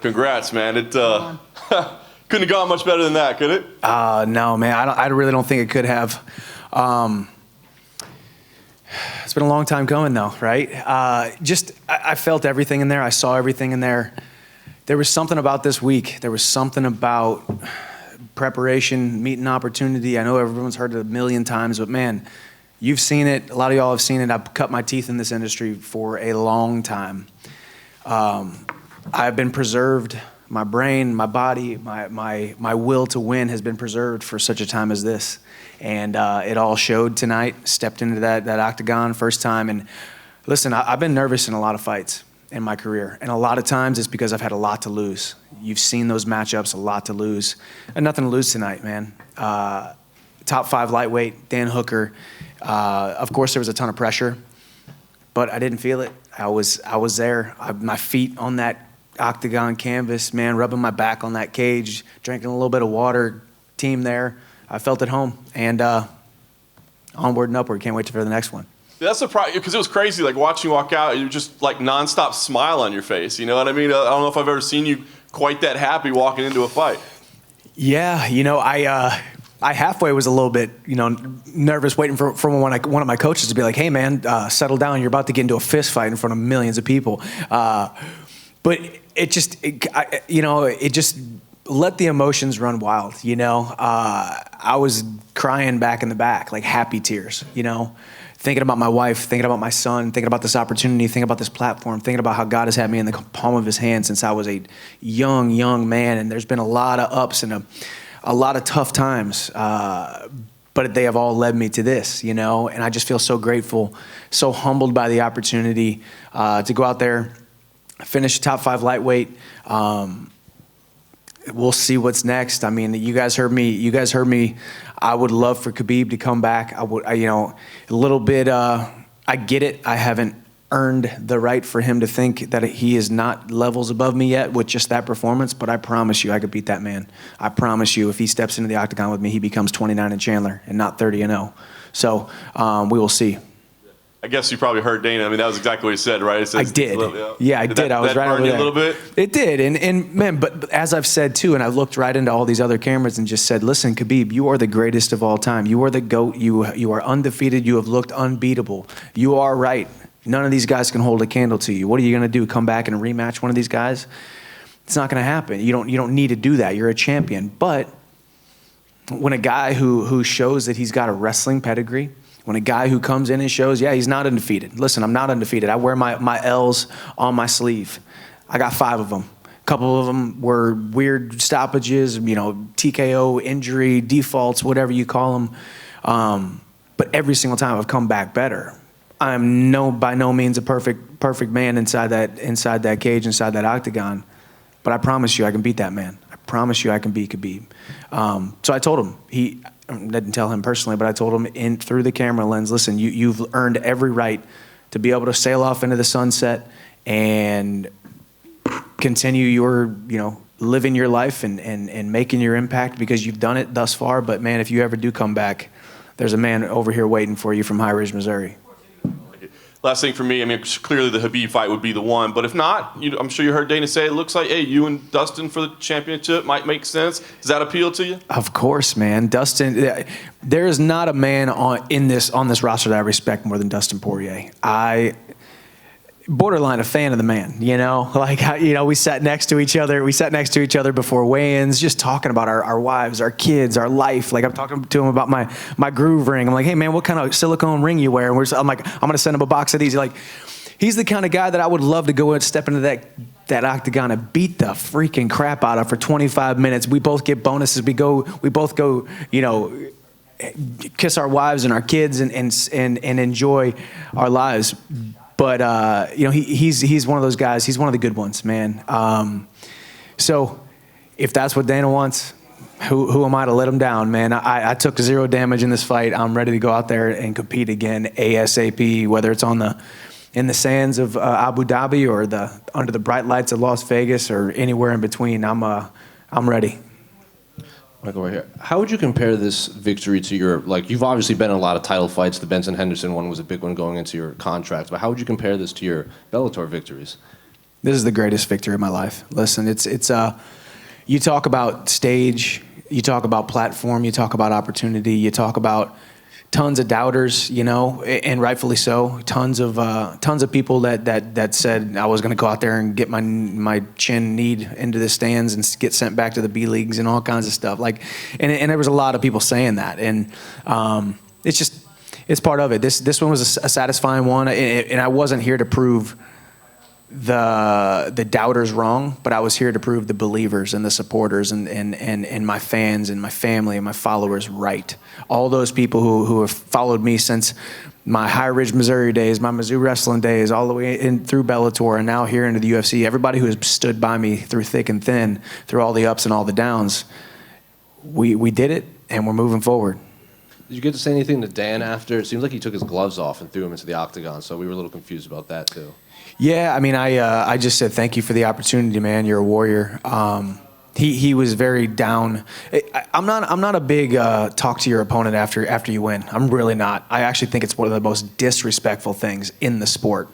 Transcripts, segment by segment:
Congrats, man. It couldn't have gone much better than that, could it? No, man. I really don't think it could have. It's been a long time coming, though, right? I felt everything in there. I saw everything in there. There was something about this week. There was something about preparation, meeting opportunity. I know everyone's heard it a million times, but man, you've seen it. A lot of y'all have seen it. I've cut my teeth in this industry for a long time. I've been preserved. My brain, my body, my will to win has been preserved for such a time as this. And it all showed tonight. Stepped into that octagon first time. And listen, I've been nervous in a lot of fights in my career. And a lot of times it's because I've had a lot to lose. You've seen those matchups, a lot to lose. And nothing to lose tonight, man. Top 5 lightweight, Dan Hooker. Of course, there was a ton of pressure, but I didn't feel it. I was there. My feet on that octagon canvas, man, rubbing my back on that cage, drinking a little bit of water, team there. I felt at home, and onward and upward. Can't wait for the next one. That's surprising, because it was crazy, like watching you walk out, you just like nonstop smile on your face. You know what I mean? I don't know if I've ever seen you quite that happy walking into a fight. Yeah, I halfway was a little bit, nervous, waiting for one of my coaches to be like, "Hey, man, settle down. You're about to get into a fist fight in front of millions of people." But it just let the emotions run wild. I was crying back in the back, like happy tears. Thinking about my wife, thinking about my son, thinking about this opportunity, thinking about this platform, thinking about how God has had me in the palm of His hand since I was a young man. And there's been a lot of ups and a lot of tough times, but they have all led me to this, and I just feel so grateful, so humbled by the opportunity to go out there, finish top 5 lightweight. We'll see what's next. I mean, you guys heard me. I would love for Khabib to come back. A little bit, I get it. I haven't earned the right for him to think that he is not levels above me yet with just that performance, but I promise you I could beat that man. I promise you if he steps into the octagon with me, he becomes 29 in Chandler and not 30-0. So we will see. I guess you probably heard Dana. I mean, that was exactly what he said, right? I did. Yeah, I did. I was right over there. A little bit? It did. And man, but as I've said too, and I looked right into all these other cameras and just said, listen, Khabib, you are the greatest of all time. You are the GOAT. You are undefeated. You have looked unbeatable. You are right. None of these guys can hold a candle to you. What are you going to do? Come back and rematch one of these guys? It's not going to happen. You don't need to do that. You're a champion. But when a guy who shows that he's got a wrestling pedigree, when a guy who comes in and shows, yeah, he's not undefeated. Listen, I'm not undefeated. I wear my L's on my sleeve. I got 5 of them. A couple of them were weird stoppages, TKO, injury, defaults, whatever you call them. But every single time I've come back better. I'm by no means a perfect man inside that cage, inside that octagon. But I promise you I can beat that man. I promise you I can beat Khabib. So I told him, I didn't tell him personally, but I told him through the camera lens, listen, you've earned every right to be able to sail off into the sunset and continue your, living your life and making your impact because you've done it thus far. But man, if you ever do come back, there's a man over here waiting for you from High Ridge, Missouri. Last thing for me, I mean, clearly the Khabib fight would be the one, but if not, I'm sure you heard Dana say it looks like, hey, you and Dustin for the championship might make sense. Does that appeal to you? Of course, man. Dustin, there is not a man on this roster that I respect more than Dustin Poirier. Borderline a fan of the man, we sat next to each other before weigh-ins, just talking about our wives, our kids, our life. Like I'm talking to him about my groove ring. I'm like, hey man, what kind of silicone ring you wear? And I'm like, I'm going to send him a box of these. He's the kind of guy that I would love to go and step into that octagon and beat the freaking crap out of for 25 minutes. We both get bonuses. We both go, kiss our wives and our kids and enjoy our lives. But he's one of those guys. He's one of the good ones, man. So if that's what Dana wants, who am I to let him down, man? I took 0 damage in this fight. I'm ready to go out there and compete again ASAP. Whether it's in the sands of Abu Dhabi or under the bright lights of Las Vegas or anywhere in between, I'm ready. Michael, right here. How would you compare this victory to you've obviously been in a lot of title fights. The Benson Henderson one was a big one going into your contract. But how would you compare this to your Bellator victories? This is the greatest victory of my life. Listen, it's you talk about stage, you talk about platform, you talk about opportunity, you talk about tons of doubters, you know, and rightfully so. Tons of people that said I was going to go out there and get my chin kneed into the stands and get sent back to the B leagues and all kinds of stuff. Like, and there was a lot of people saying that, and it's part of it. This one was a satisfying one, and I wasn't here to prove the doubters wrong, but I was here to prove the believers and the supporters and my fans and my family and my followers right. All those people who have followed me since my High Ridge, Missouri days, my Mizzou wrestling days, all the way in through Bellator and now here into the UFC, everybody who has stood by me through thick and thin, through all the ups and all the downs, we did it, and we're moving forward. Did you get to say anything to Dan after? It seemed like he took his gloves off and threw him into the octagon, so we were a little confused about that too. Yeah, I mean, I just said thank you for the opportunity, man. You're a warrior. He was very down. I'm not a big talk to your opponent after you win. I'm really not. I actually think it's one of the most disrespectful things in the sport.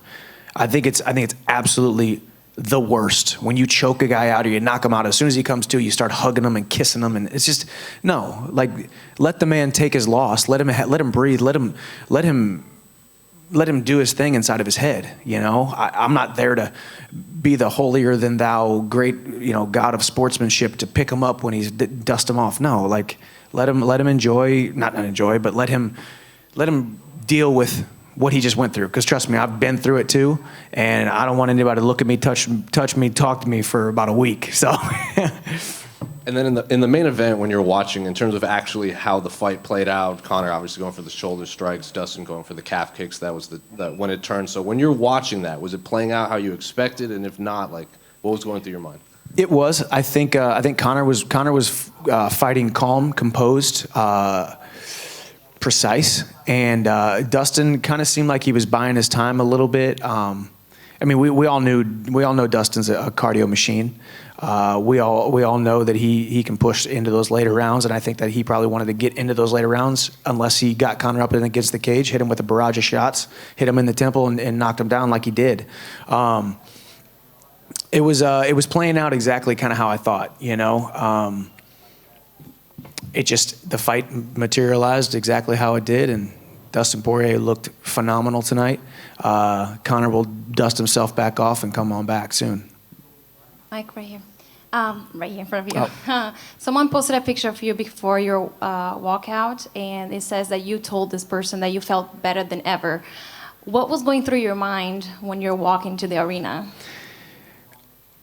I think it's absolutely the worst when you choke a guy out or you knock him out. As soon as he comes to, you start hugging him and kissing him, and it's just no. Like, let the man take his loss. Let him breathe. Let him do his thing inside of his head. You know, I'm not there to be the holier than thou, great, you know, God of sportsmanship to pick him up when he's dust him off. No, like let him enjoy, not enjoy, but let him deal with what he just went through. Because trust me, I've been through it too, and I don't want anybody to look at me, touch me, talk to me for about a week. So. And then in the main event, when you're watching, in terms of actually how the fight played out, Conor obviously going for the shoulder strikes, Dustin going for the calf kicks. That was the when it turned. So when you're watching that, was it playing out how you expected? And if not, like, what was going through your mind? It was. I think Conor was fighting calm, composed, precise, and Dustin kind of seemed like he was buying his time a little bit. I mean, we all know Dustin's a cardio machine. We all know that he can push into those later rounds, and I think that he probably wanted to get into those later rounds unless he got Conor up against the cage, hit him with a barrage of shots, hit him in the temple, and knocked him down like he did. It was playing out exactly kind of how I thought, you know. The fight materialized exactly how it did, and Dustin Poirier looked phenomenal tonight. Conor will dust himself back off and come on back soon. Mike, right here. Right here in front of you. Oh. Someone posted a picture of you before your walkout, and it says that you told this person that you felt better than ever. What was going through your mind when you're walking to the arena?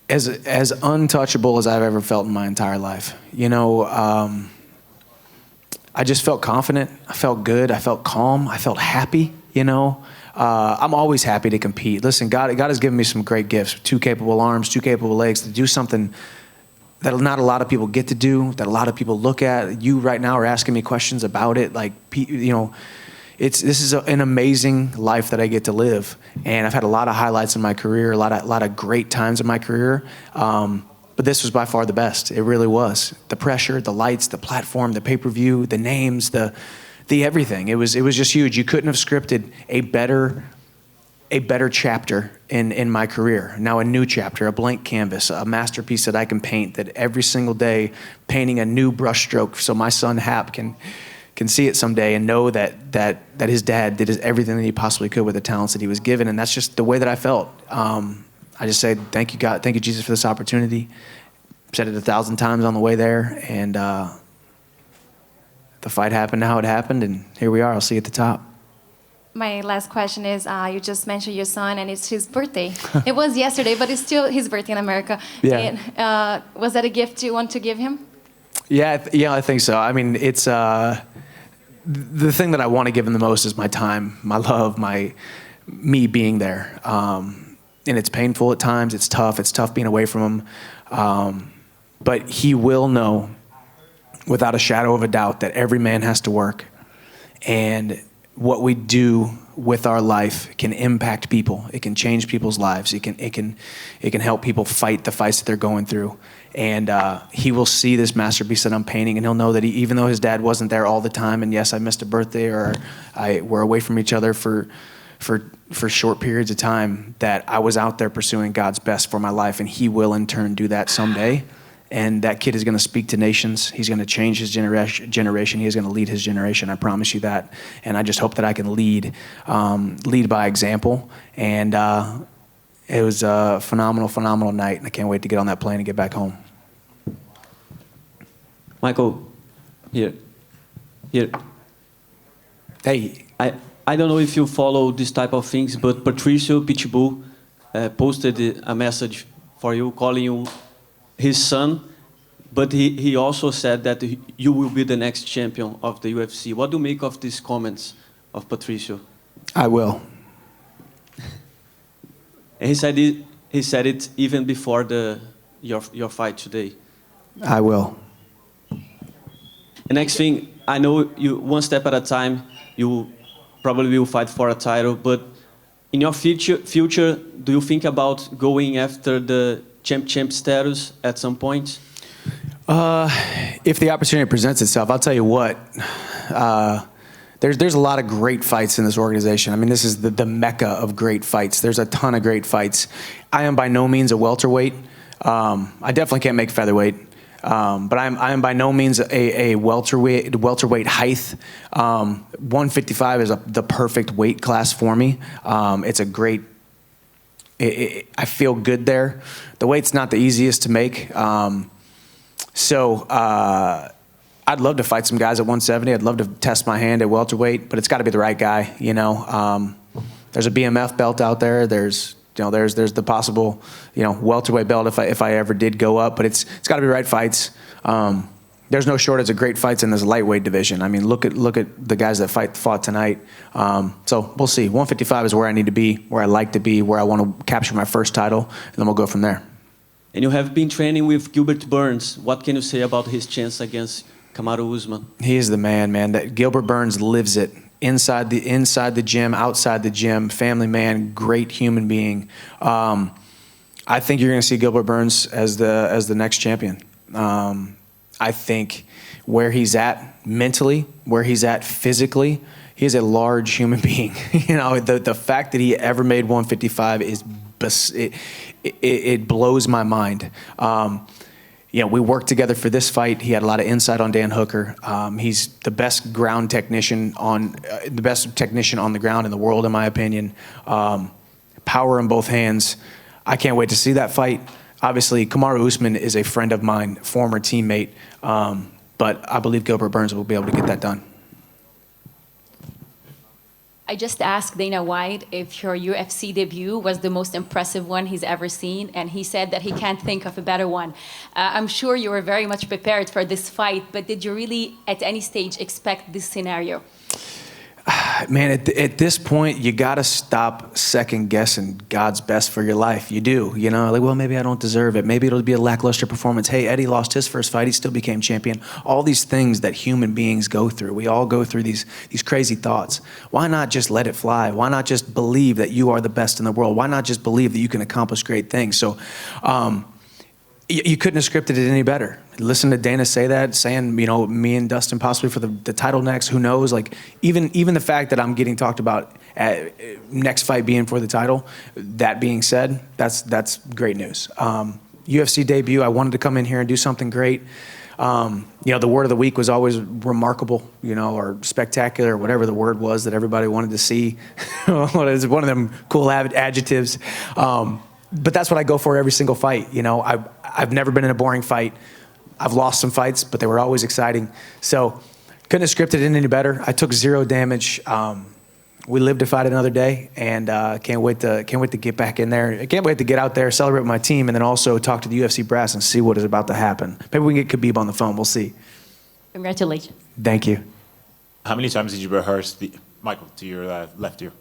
As untouchable as I've ever felt in my entire life. You know, I just felt confident. I felt good. I felt calm. I felt happy, you know. I'm always happy to compete. Listen, God has given me some great gifts, 2 capable arms, 2 capable legs, to do something that not a lot of people get to do, that a lot of people look at. You right now are asking me questions about it. Like, you know, this is an amazing life that I get to live. And I've had a lot of highlights in my career, a lot of great times in my career. But this was by far the best. It really was. The pressure, the lights, the platform, the pay-per-view, the names, the everything. It was just huge. You couldn't have scripted a better chapter in my career. Now a new chapter, a blank canvas, a masterpiece that I can paint, that every single day painting a new brushstroke so my son Hap can see it someday and know that his dad did everything that he possibly could with the talents that he was given. And that's just the way that I felt. I just say, thank you, God. Thank you, Jesus, for this opportunity. Said it 1,000 times on the way there. And the fight happened how it happened, and here we are. I'll see you at the top. My last question is, you just mentioned your son, and it's his birthday. It was yesterday, but it's still his birthday in America. Yeah. And, was that a gift you want to give him? Yeah, I think so. I mean, it's the thing that I want to give him the most is my time, my love, me being there. And it's painful at times. It's tough being away from him. But he will know, without a shadow of a doubt, that every man has to work. And what we do with our life can impact people. It can change people's lives. It can help people fight the fights that they're going through. And he will see this masterpiece that I'm painting, and he'll know that even though his dad wasn't there all the time, and yes, I missed a birthday, or we're away from each other for for short periods of time that I was out there pursuing God's best for my life, and He will in turn do that someday. And that kid is going to speak to nations. He's going to change his generation. He is going to lead his generation. I promise you that. And I just hope that I can lead by example. And it was a phenomenal night, and I can't wait to get on that plane and get back home. Michael, here. Hey. I don't know if you follow this type of things, but Patricio Pitbull posted a message for you, calling you his son, but he also said that you will be the next champion of the UFC. What do you make of these comments of Patricio? I will. And he said it even before your fight today. I will. The next thing, I know you one step at a time, you probably will fight for a title, but in your future, do you think about going after the champ status at some point? If the opportunity presents itself, I'll tell you what. There's a lot of great fights in this organization. I mean, this is the mecca of great fights. There's a ton of great fights. I am by no means a welterweight. I definitely can't make featherweight. But I am by no means a welterweight height. 155 is the perfect weight class for me. It's a great. I feel good there. The weight's not the easiest to make. So I'd love to fight some guys at 170. I'd love to test my hand at welterweight, but it's got to be the right guy. You know, there's a BMF belt out there. There's the possible, welterweight belt if I ever did go up, but it's got to be right fights. There's no shortage of great fights in this lightweight division. I mean, look at the guys that fought tonight. So we'll see. 155 is where I need to be, where I like to be, where I want to capture my first title, and then we'll go from there. And you have been training with Gilbert Burns. What can you say about his chance against Kamaru Usman? He is the man. That Gilbert Burns lives it. Inside the gym, outside the gym, family man, great human being. I think you're going to see Gilbert Burns as the next champion. I think where he's at mentally, where he's at physically, he is a large human being. The fact that he ever made 155 it blows my mind. We worked together for this fight. He had a lot of insight on Dan Hooker. He's the best ground technician on the ground in the world, in my opinion. Power in both hands. I can't wait to see that fight. Obviously, Kamaru Usman is a friend of mine, former teammate, but I believe Gilbert Burns will be able to get that done. I just asked Dana White if your UFC debut was the most impressive one he's ever seen, and he said that he can't think of a better one. I'm sure you were very much prepared for this fight, but did you really, at any stage, expect this scenario? Man, at this point, you got to stop second-guessing God's best for your life. You do, well, maybe I don't deserve it. Maybe it'll be a lackluster performance. Hey, Eddie lost his first fight. He still became champion. All these things that human beings go through. We all go through these crazy thoughts. Why not just let it fly? Why not just believe that you are the best in the world? Why not just believe that you can accomplish great things? So, you couldn't have scripted it any better. Listen to Dana say that, saying, me and Dustin possibly for the title next, who knows? Like, even the fact that I'm getting talked about at next fight being for the title, that being said, that's great news. UFC debut, I wanted to come in here and do something great. The word of the week was always remarkable, or spectacular, or whatever the word was that everybody wanted to see. It's one of them cool adjectives. But that's what I go for every single fight. I've never been in a boring fight. I've lost some fights, but they were always exciting. So couldn't have scripted it any better. I took 0 damage. We live to fight another day, and can't wait to get back in there. I can't wait to get out there, celebrate with my team, and then also talk to the UFC brass and see what is about to happen. Maybe we can get Khabib on the phone. We'll see. Congratulations. Thank you. How many times did you rehearse Michael, to your left ear?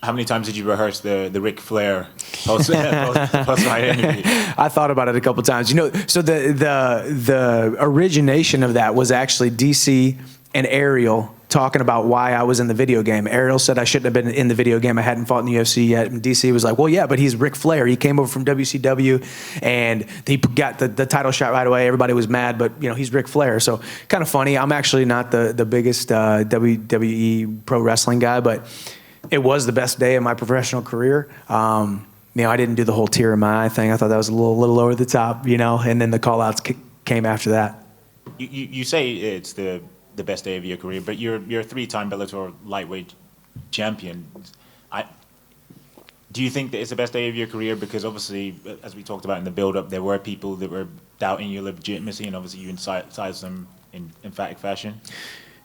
How many times did you rehearse the Ric Flair post-fight interview? I thought about it a couple times. So the origination of that was actually DC and Ariel talking about why I was in the video game. Ariel said I shouldn't have been in the video game. I hadn't fought in the UFC yet. And DC was like, well, yeah, but he's Ric Flair. He came over from WCW, and he got the title shot right away. Everybody was mad, but, he's Ric Flair. So kind of funny. I'm actually not the biggest WWE pro wrestling guy, but It was the best day of my professional career. I didn't do the whole tear in my eye thing. I thought that was a little over the top, and then the call-outs came after that. You say it's the best day of your career, but you're a 3-time Bellator lightweight champion. Do you think that it's the best day of your career? Because obviously, as we talked about in the build-up, there were people that were doubting your legitimacy, and obviously you incised them in emphatic fashion.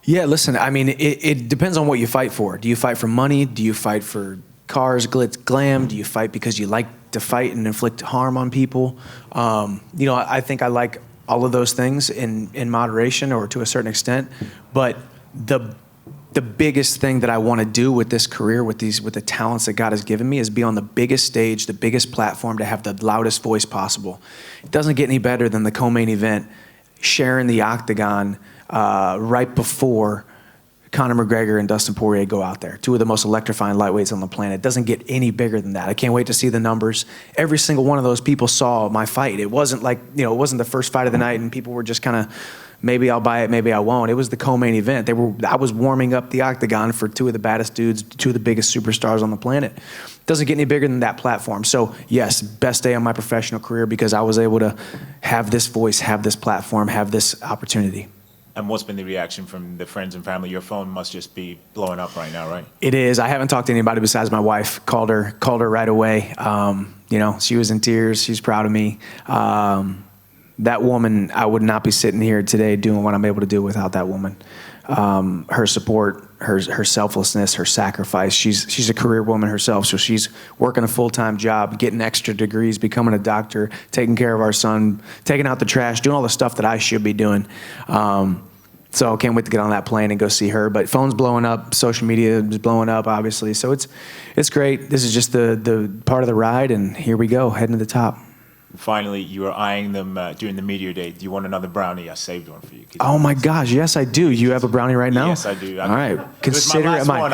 Yeah, listen, it depends on what you fight for. Do you fight for money? Do you fight for cars, glitz, glam? Do you fight because you like to fight and inflict harm on people? I think I like all of those things in moderation or to a certain extent, but the biggest thing that I want to do with this career, with the talents that God has given me, is be on the biggest stage, the biggest platform, to have the loudest voice possible. It doesn't get any better than the co-main event, sharing the octagon right before Conor McGregor and Dustin Poirier go out there. 2 of the most electrifying lightweights on the planet. It doesn't get any bigger than that. I can't wait to see the numbers. Every single one of those people saw my fight. It wasn't like, it wasn't the first fight of the night and people were just kind of, maybe I'll buy it, maybe I won't. It was the co-main event. I was warming up the octagon for 2 of the baddest dudes, 2 of the biggest superstars on the planet. It doesn't get any bigger than that platform. So yes, best day of my professional career because I was able to have this voice, have this platform, have this opportunity. And what's been the reaction from the friends and family? Your phone must just be blowing up right now, right? It is. I haven't talked to anybody besides my wife. Called her right away. She was in tears. She's proud of me. That woman, I would not be sitting here today doing what I'm able to do without that woman. Her support, her selflessness, her sacrifice. She's a career woman herself, so she's working a full-time job, getting extra degrees, becoming a doctor, taking care of our son, taking out the trash, doing all the stuff that I should be doing. So I can't wait to get on that plane and go see her. But phone's blowing up, social media is blowing up, obviously. So it's great. This is just the part of the ride, and here we go, heading to the top. Finally, you were eyeing them during the media day. Do you want another brownie? I saved one for you. Oh my gosh, yes I do. You have a brownie right now? Yes, I do. All right, consider it mine.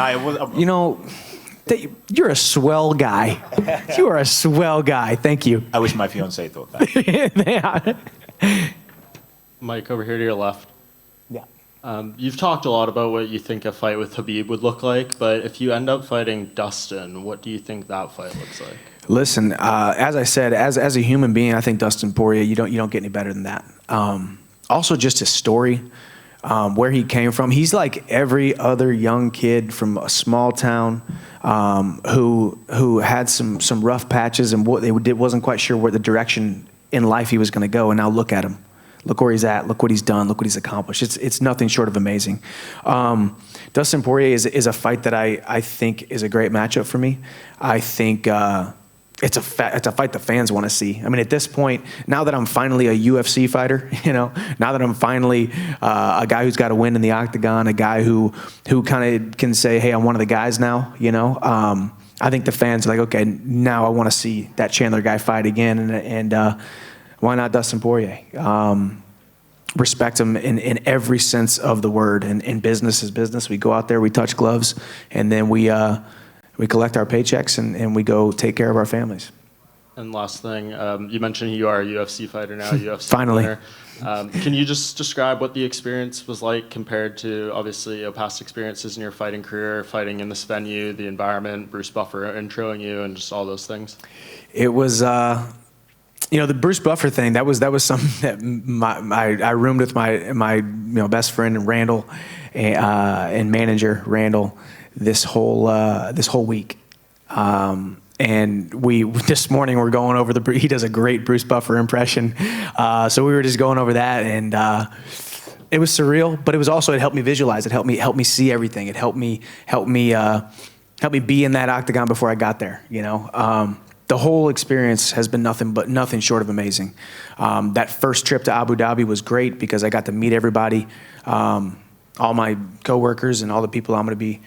You're a swell guy. You are a swell guy. Thank you. I wish my fiance thought that. Yeah. Mike, over here to your left. Yeah. You've talked a lot about what you think a fight with Khabib would look like, but if you end up fighting Dustin, what do you think that fight looks like? Listen, as I said, as a human being, I think Dustin Poirier, you don't get any better than that. Also, just his story, where he came from. He's like every other young kid from a small town who had some rough patches and wasn't quite sure what the direction in life he was going to go. And now look at him. Look where he's at. Look what he's done. Look what he's accomplished. It's nothing short of amazing. Dustin Poirier is a fight that I think is a great matchup for me. I think it's a fight the fans want to see. I mean, at this point, now that I'm finally a UFC fighter, now that I'm finally a guy who's got a win in the octagon, a guy who kind of can say, hey, I'm one of the guys now, I think the fans are like, okay, now I want to see that Chandler guy fight again, and why not Dustin Poirier? Respect him in every sense of the word, and business is business. We go out there, we touch gloves, and then we collect our paychecks and we go take care of our families. And last thing, you mentioned you are a UFC fighter now, UFC Finally. winner. Can you just describe what the experience was like compared to, obviously, your past experiences in your fighting career, fighting in this venue, the environment, Bruce Buffer introing you, and just all those things? It was, the Bruce Buffer thing, that was something that I roomed with my best friend Randall and manager Randall this whole week. And this morning we're going over he does a great Bruce Buffer impression. So we were just going over that, and it was surreal, but it helped me visualize. It helped me see everything. It helped me be in that octagon before I got there, The whole experience has been nothing short of amazing. That first trip to Abu Dhabi was great because I got to meet everybody, all my coworkers and all the people I'm going to be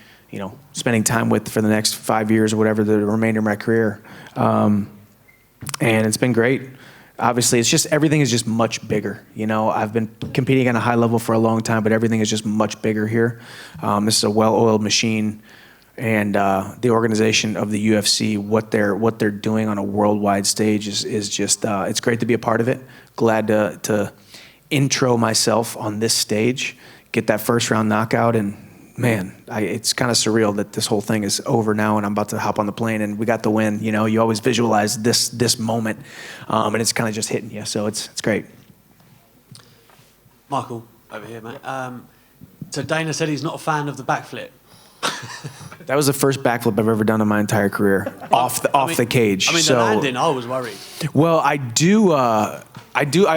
spending time with for the next 5 years or whatever, the remainder of my career. And it's been great. Obviously, everything is just much bigger. I've been competing at a high level for a long time, but everything is just much bigger here. This is a well-oiled machine, and the organization of the UFC, what they're doing on a worldwide stage is just, it's great to be a part of it. Glad to intro myself on this stage, get that first round knockout, and man, it's kind of surreal that this whole thing is over now and I'm about to hop on the plane and we got the win. You know, you always visualize this moment, and it's kind of just hitting you. So it's great. Michael, over here, mate. So Dana said he's not a fan of the backflip. That was the first backflip I've ever done in my entire career, off the cage. I mean, so, the landing, I was worried. well, I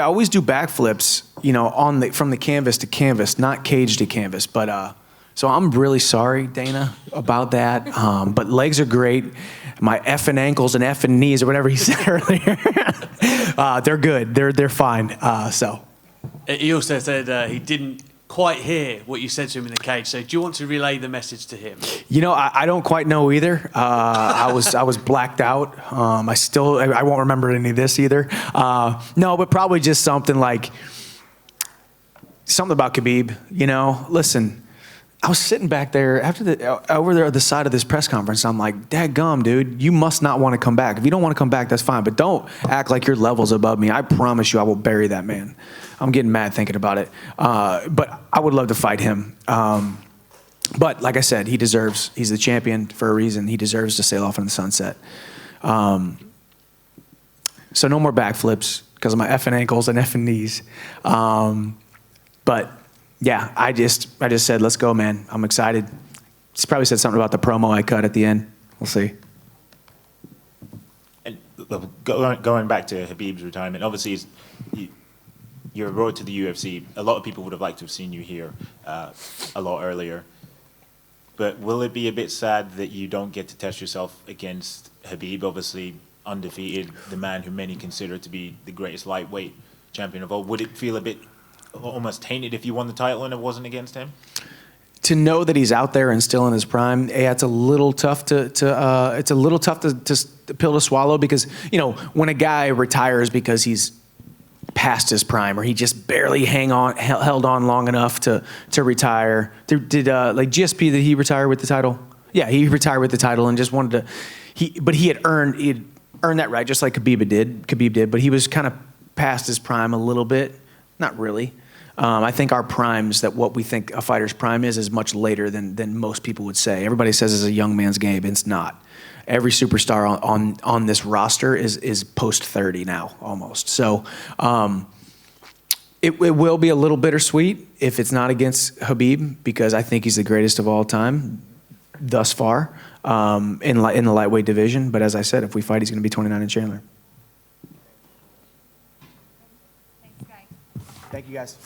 always do backflips, you know, from the canvas to canvas, not cage to canvas. But so I'm really sorry, Dana, about that. But legs are great. My effing ankles and effing knees, or whatever he said earlier, they're good. They're fine. So He also said he didn't quite hear what you said to him in the cage. So do you want to relay the message to him? you know, I don't quite know either. I was blacked out. I won't remember any of this either. No, but probably just something about Khabib. You know, listen. I was sitting back there over there at the side of this press conference. I'm like, dadgum, dude, you must not want to come back. If you don't want to come back, that's fine. But don't act like your level's above me. I promise you I will bury that man. I'm getting mad thinking about it. But I would love to fight him. But like I said, he's the champion for a reason. He deserves to sail off in the sunset. So no more backflips because of my effing ankles and effing knees. But yeah, I just said, let's go, man. I'm excited. He's probably said something about the promo I cut at the end. We'll see. And going back to Khabib's retirement, obviously your road to the UFC, a lot of people would have liked to have seen you here a lot earlier. But will it be a bit sad that you don't get to test yourself against Khabib, obviously undefeated, the man who many consider to be the greatest lightweight champion of all? Would it feel a bit almost tainted if you won the title and it wasn't against him? To know that he's out there and still in his prime, yeah, it's a little tough to pill to swallow, because, you know, when a guy retires because he's past his prime or he just barely held on long enough to retire. Did like GSP, did he retire with the title? Yeah, he retired with the title and just wanted to. But he had earned that right, just like Khabib did. But he was kind of past his prime a little bit, not really. I think our primes, that what we think a fighter's prime is much later than most people would say. Everybody says it's a young man's game. It's not. Every superstar on this roster is post 30 now, almost. So it will be a little bittersweet if it's not against Khabib, because I think he's the greatest of all time thus far in the lightweight division. But as I said, if we fight, he's going to be 29 in Chandler. Thank you, guys.